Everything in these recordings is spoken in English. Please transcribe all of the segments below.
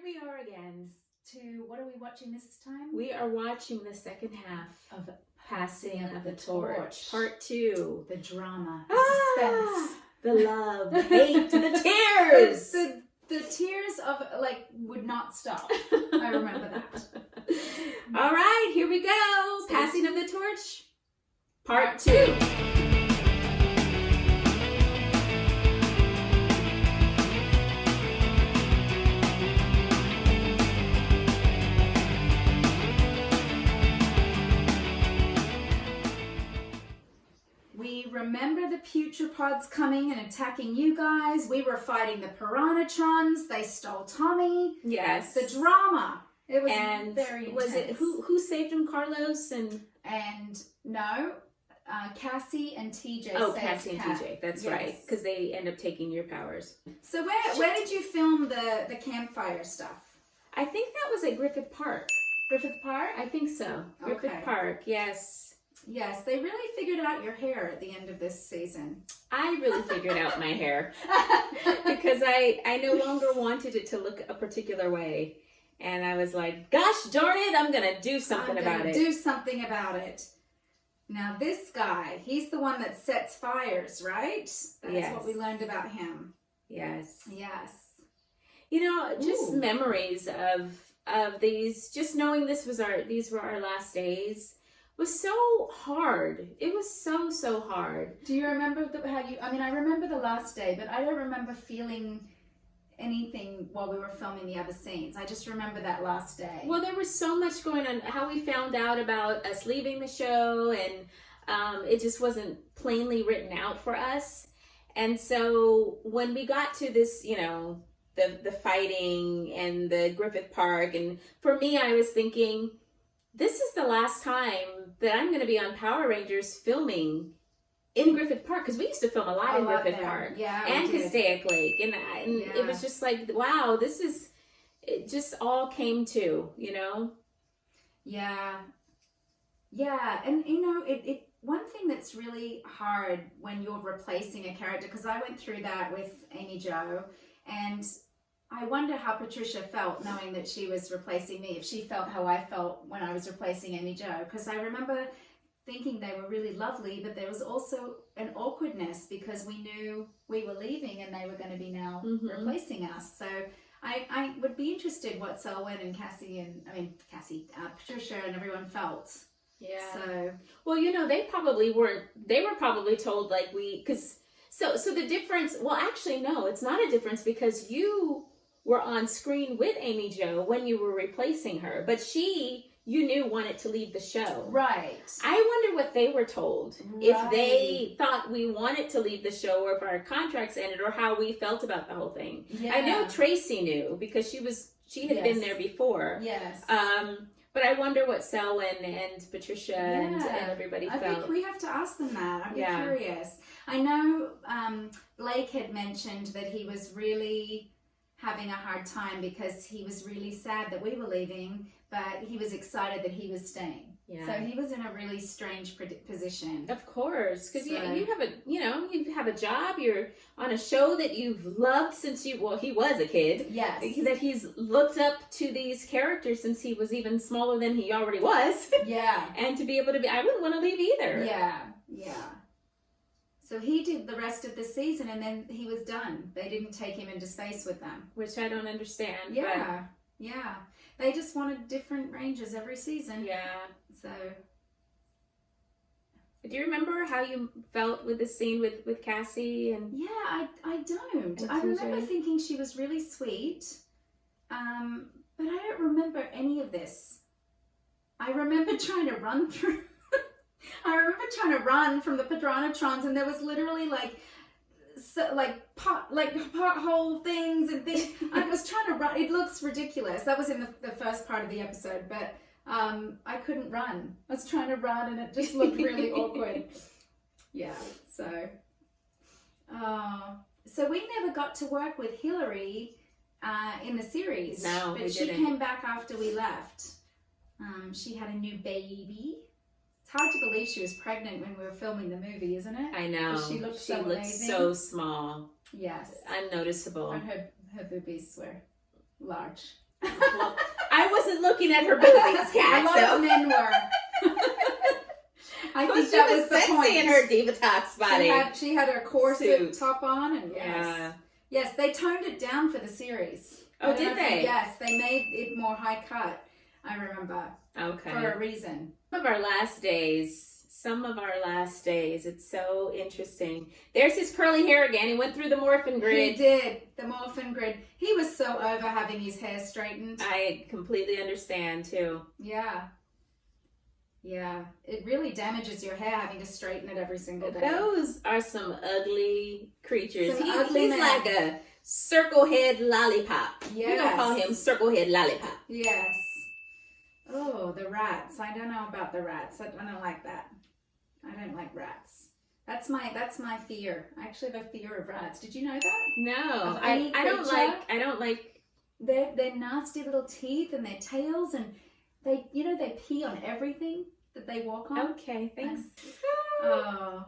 we are again. What are we watching this time? We are watching the second half of Passing of the Torch, Part 2. The drama, the suspense, the love, the hate, the tears. The tears of would not stop. I remember that. All right, here we go. Passing of the Torch, Part 2. Remember the Putropods coming and attacking you guys? We were fighting the Piranatrons. They stole Tommy. Yes. The drama. It was very intense. Was it who saved him? Carlos and no, Cassie and TJ. Oh, Cassie and TJ. That's right. Because they end up taking your powers. So where did you film the campfire stuff? I think that was at Griffith Park. Griffith Park? I think so. Okay. Griffith Park. Yes. Yes, they really figured out your hair at the end of this season. I really figured out my hair because I no longer wanted it to look a particular way. And I was like, gosh darn it, I'm going to do something about it. Do something about it. Now this guy, he's the one that sets fires, right? That's what we learned about him. Yes. Yes. You know, just memories of these, just knowing these were our last days. Was so hard. It was so hard. Do you remember I remember the last day, but I don't remember feeling anything while we were filming the other scenes. I just remember that last day. Well, there was so much going on. How we found out about us leaving the show, and it just wasn't plainly written out for us. And so when we got to this, the fighting and the Griffith Park, and for me, I was thinking, this is the last time that I'm going to be on Power Rangers filming in Griffith Park, because we used to film a lot in Griffith Park, and Castaic Lake, and it was just like, wow, it just all came to, Yeah, and it one thing that's really hard when you're replacing a character, because I went through that with Amy Jo, and I wonder how Patricia felt knowing that she was replacing me, if she felt how I felt when I was replacing Amy Jo, because I remember thinking they were really lovely, but there was also an awkwardness because we knew we were leaving and they were going to be now replacing us. So I would be interested what Selwyn and Patricia and everyone felt. Yeah. So, well, they were probably told so the difference, well, actually, no, it's not a difference, because you were on screen with Amy Jo when you were replacing her, but you knew wanted to leave the show. Right. I wonder what they were told. Right. If they thought we wanted to leave the show, or if our contracts ended, or how we felt about the whole thing. Yeah. I know Tracy knew, because she had been there before. Yes. But I wonder what Selwyn and Patricia and everybody felt. I think we have to ask them that. I'd be curious. I know Blake had mentioned that he was really having a hard time because he was really sad that we were leaving, but he was excited that he was staying. Yeah. So he was in a really strange position. Of course, because you have a job. You're on a show that you've loved since he was a kid. Yes. That he's looked up to these characters since he was even smaller than he already was. Yeah. And to be able to I wouldn't want to leave either. Yeah. So he did the rest of the season, and then he was done. They didn't take him into space with them. Which I don't understand. Yeah. Yeah. They just wanted different Rangers every season. Yeah. So. Do you remember how you felt with the scene with Cassie? And yeah, I don't. I remember thinking she was really sweet, but I don't remember any of this. I remember trying to run from the Piranatrons, and there was literally pothole things and things. I was trying to run. It looks ridiculous. That was in the first part of the episode, but I couldn't run. I was trying to run, and it just looked really awkward. Yeah. So we never got to work with Hillary in the series. No, but she came back after we left. She had a new baby. It's hard to believe she was pregnant when we were filming the movie, isn't it? I know. She looked so small. Yes. Unnoticeable. And her boobies were large. Well, I wasn't looking at her boobies, Cat. A lot of men were. I think She that was was the sexy point. in her Divatox body. She had her corset Suit. top on, and yes, they toned it down for the series. Oh, did they? Yes, they made it more high cut. I remember. Okay. For a reason. Some of our last days, it's so interesting. There's his curly hair again. He went through the morphin grid. He did, the morphin grid. He was so over having his hair straightened. I completely understand, too. Yeah. Yeah. It really damages your hair having to straighten it every single day. Those are some ugly creatures. He's He's like a circle head lollipop. Yes. We're going to call him circle head lollipop. Yes. Oh, the rats. I don't know about the rats. I don't like that. I don't like rats. That's my fear. I actually have a fear of rats. Did you know that? No. Of I any don't like their nasty little teeth and their tails, and they pee on everything that they walk on. Okay, thanks. Oh.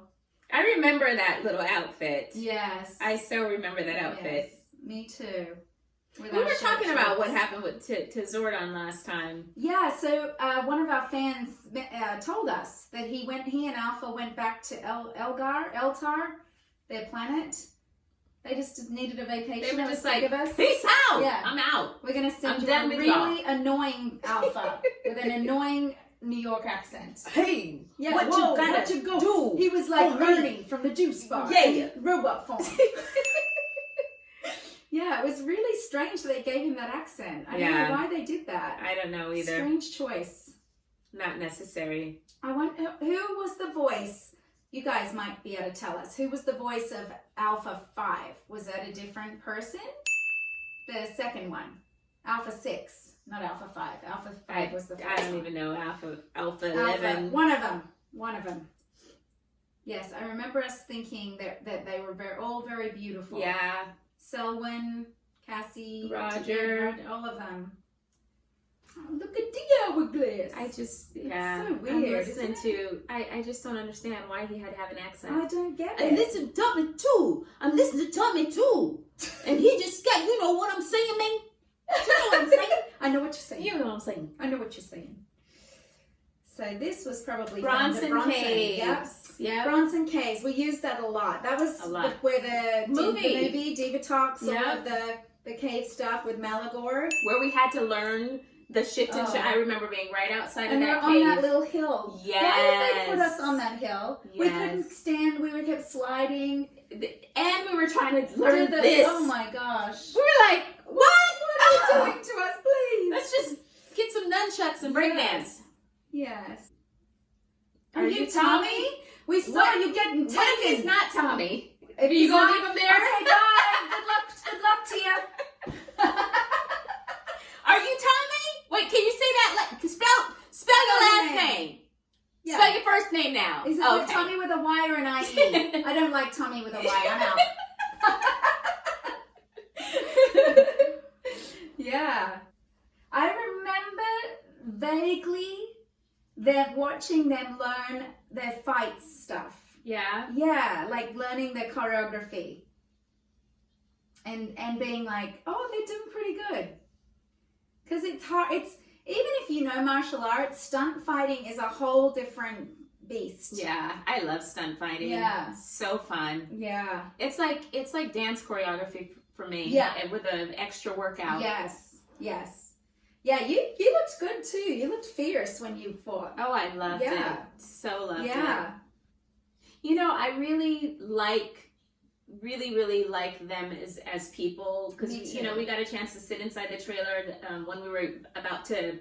I remember that little outfit. Yes. I so remember that outfit. Yes, me too. We were talking about what happened to Zordon last time. Yeah, so one of our fans told us that he and Alpha went back to Eltar, their planet. They just needed a vacation. They were just sick like, of us. peace out. Yeah. I'm out. We're going to send you a really annoying Alpha with an annoying New York accent. Hey, Yeah, what you go do? He was like Ernie from the Juice Bar. Yeah. Robot form. Yeah, it was really strange that they gave him that accent. I don't know why they did that. I don't know either. Strange choice. Not necessary. I want. Who was the voice? You guys might be able to tell us. Who was the voice of Alpha 5? Was that a different person? The second one. Alpha 6, not Alpha 5. Alpha 5 was the first one. I don't even know. Alpha 11. One of them. Yes, I remember us thinking that they were all very beautiful. Yeah. Selwyn, Cassie, Roger, all of them. Oh, look at the hourglass. It's so weird. I just don't understand why he had to have an accent. I don't get it. I'm listening to Tommy too. And he just got, you know what I'm saying, man? You know what I'm saying? I know what you're saying. You know what I'm saying. I know what you're saying. So this was probably Bronson Caves. Yep. Yeah. Bronson Caves. We used that a lot. That was where the movie Divatox, all of the cave stuff with Malagor. Where we had to learn the shift and shift. I remember being right outside of that cave. And on that little hill. Yes. Why did they put us on that hill? Yes. We couldn't stand. We were kept sliding. And we were trying to learn this. Oh my gosh. We were like, what? What are you doing to us, please? Let's just get some nunchucks and breakdance. Yes. Are you Tommy? We saw you getting taken. What if he's not Tommy? If you gonna leave him there? Okay, bye. Good luck to you. Are you Tommy? Wait, can you say that? Spell your last name. Yeah. Spell your first name now. Is it Tommy with a Y or an I-E? I don't like Tommy with a Y. I'm out. Yeah. I remember vaguely watching them learn their fight stuff. Yeah. Yeah, like learning their choreography. And being like, oh, they're doing pretty good. Because it's hard. Even if you know martial arts, stunt fighting is a whole different beast. Yeah, I love stunt fighting. Yeah. So fun. Yeah. It's like dance choreography for me. Yeah. And with an extra workout. Yes. Yeah, you looked good too. You looked fierce when you fought. Oh, I loved it. So loved it. You know, I really like them as people, because you know, we got a chance to sit inside the trailer when we were about to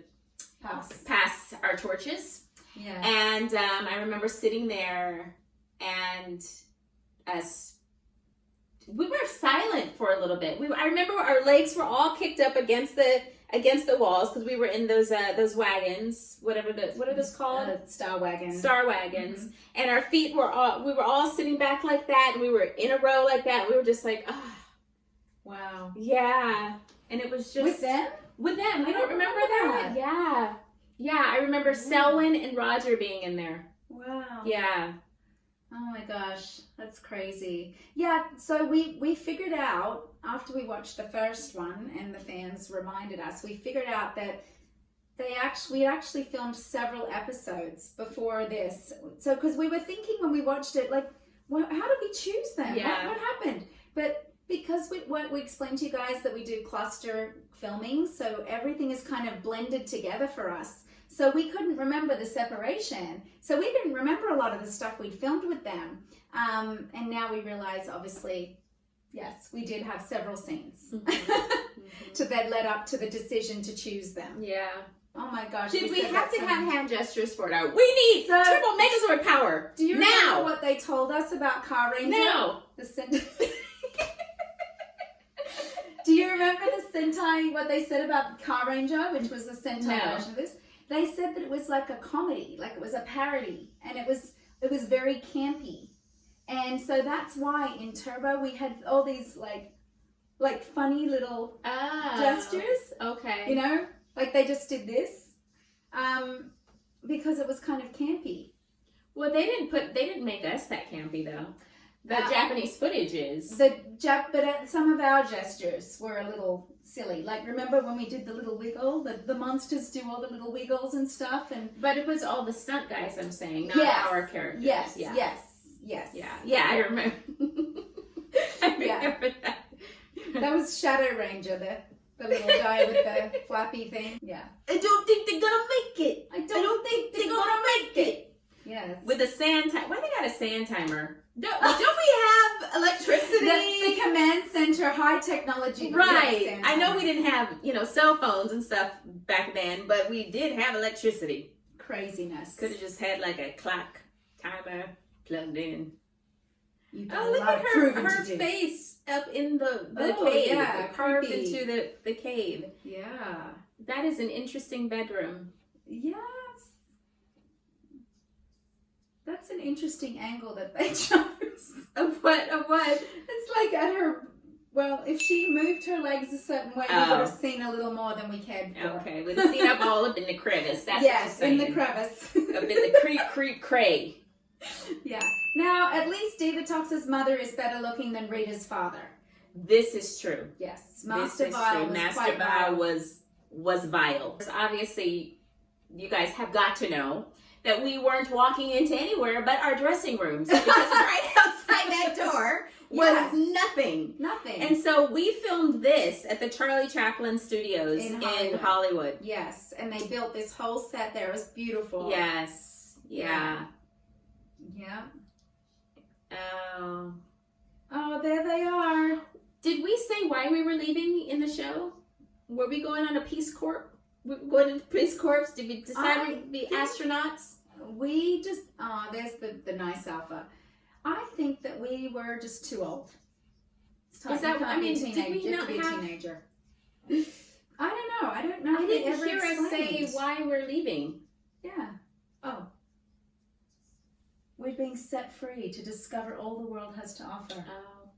pass our torches. Yeah. And I remember sitting there and we were silent for a little bit. I remember our legs were all kicked up against the walls because we were in those wagons, what are those called? Star wagons. Mm-hmm. And our feet we were all sitting back like that, and we were in a row like that. And we were just like, wow. Yeah. And it was just with them. I don't remember that. Yeah. I remember Selwyn and Roger being in there. Wow. Yeah. Oh my gosh, that's crazy. Yeah, so we figured out after we watched the first one and the fans reminded us, we figured out that we actually filmed several episodes before this. So because we were thinking when we watched it, like, well, how did we choose them? Yeah. What happened? But because we explained to you guys that we do cluster filming, so everything is kind of blended together for us. So we couldn't remember the separation. So we didn't remember a lot of the stuff we'd filmed with them. And now we realize, obviously, yes, we did have several scenes that led up to the decision to choose them. Yeah. Oh my gosh. Did we have to have hand gestures for it? Now, we need So- Triple Megazord power. Do you now? remember what they told us about Car Ranger? No. The Do you remember the Sentai, what they said about Car Ranger, which was the Sentai version of this? They said that it was like a comedy, like it was a parody, and it was very campy. And so that's why in Turbo we had all these like funny little gestures, Okay. you know, like they just did this, because it was kind of campy. Well, they didn't make us that campy though. The Japanese footage is. But some of our gestures were a little silly. Like, remember when we did the little wiggle? The monsters do all the little wiggles and stuff, But it was all the stunt guys, I'm saying, not our characters. Yes, Yeah. yes. Yeah, I remember. I remember that. That was Shadow Ranger, the little guy with the flappy thing. Yeah. I don't think they're gonna make it. I don't think they're gonna make it. Yes. With a sand timer. Why they got a sand timer? Don't we have electricity? The command center, high technology. Right. Yes, I know we didn't have, cell phones and stuff back then, but we did have electricity. Craziness. Could have just had like a clock timer plugged in. You got Oh, a look lot at of proving her to do. face up in the Oh, cave. yeah, Carved creepy. into the cave. Yeah. That is an interesting bedroom. Yes. That's an interesting angle that they chose. Of what? It's like at her, well, if she moved her legs a certain way, we would have seen a little more than we cared for. Okay, we'd have seen up all up in the crevice. That's Yes, what you're in the saying. crevice. Up in the creep cray. Yeah. Now, at least Divatox's mother is better looking than Rita's father. This is true. Yes. Master Vile was Master quite Vile vile. was vile. Obviously, you guys have got to know that we weren't walking into anywhere but our dressing rooms, because right outside that door was nothing. Nothing. And so we filmed this at the Charlie Chaplin Studios in Hollywood. Yes, and they built this whole set there. It was beautiful. Yes. Yeah. Yeah. Oh. Oh, there they are. Did we say why we were leaving in the show? Were we going on a Peace Corps? We were going to Peace Corps? Did we decide we'd be astronauts? We just, there's the nice alpha. I think that we were just too old. Is that what I mean? Did we you have not to be have? a teenager. I don't know. I don't know. I if they didn't ever hear us say explained. why we're leaving. Yeah. Oh. We're being set free to discover all the world has to offer. Oh.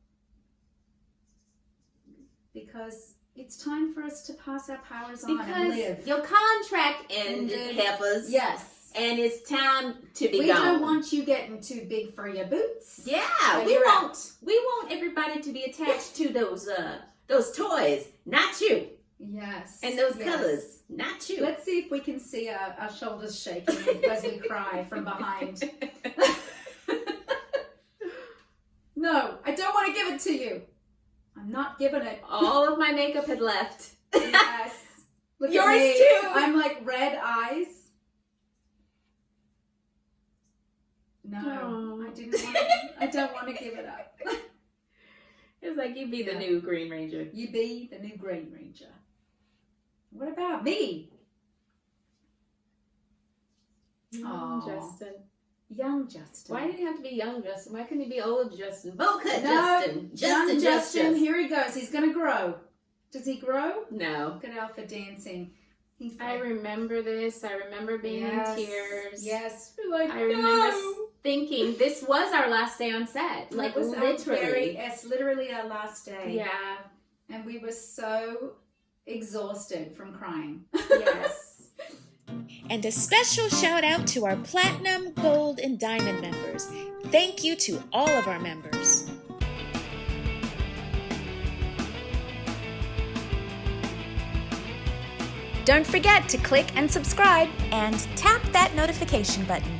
Because it's time for us to pass our powers on and Because live. your contract ended, heifers. Yes. And it's time to be We gone. don't want you getting too big for your boots. Yeah, So we you're want everybody to be attached to those toys, not you. Yes. And those yes. colors, not you. Let's see if we can see our shoulders shaking as we cry from behind. No, I don't want to give it to you. I'm not giving it. All of my makeup had left. Yes. Look Yours at me. too. I'm like red eyes. No, Oh. I didn't want to, I don't want to give it up. It was like, you be the new Green Ranger. You be the new Green Ranger. What about me? Young Aw. Justin. Young Justin. Why did he have to be young Justin? Why couldn't he be old Justin? Bowl cut No, Justin. young Justin, here he goes. He's going to grow. Does he grow? No. Look at Alpha dancing. He's I remember this. I remember being in tears. Yes. We're like, I remember thinking this was our last day on set. Like, it was literally. it's literally our last day. Yeah. And we were so exhausted from crying. Yes. And a special shout out to our Platinum, Gold, and Diamond members. Thank you to all of our members. Don't forget to click and subscribe and tap that notification button.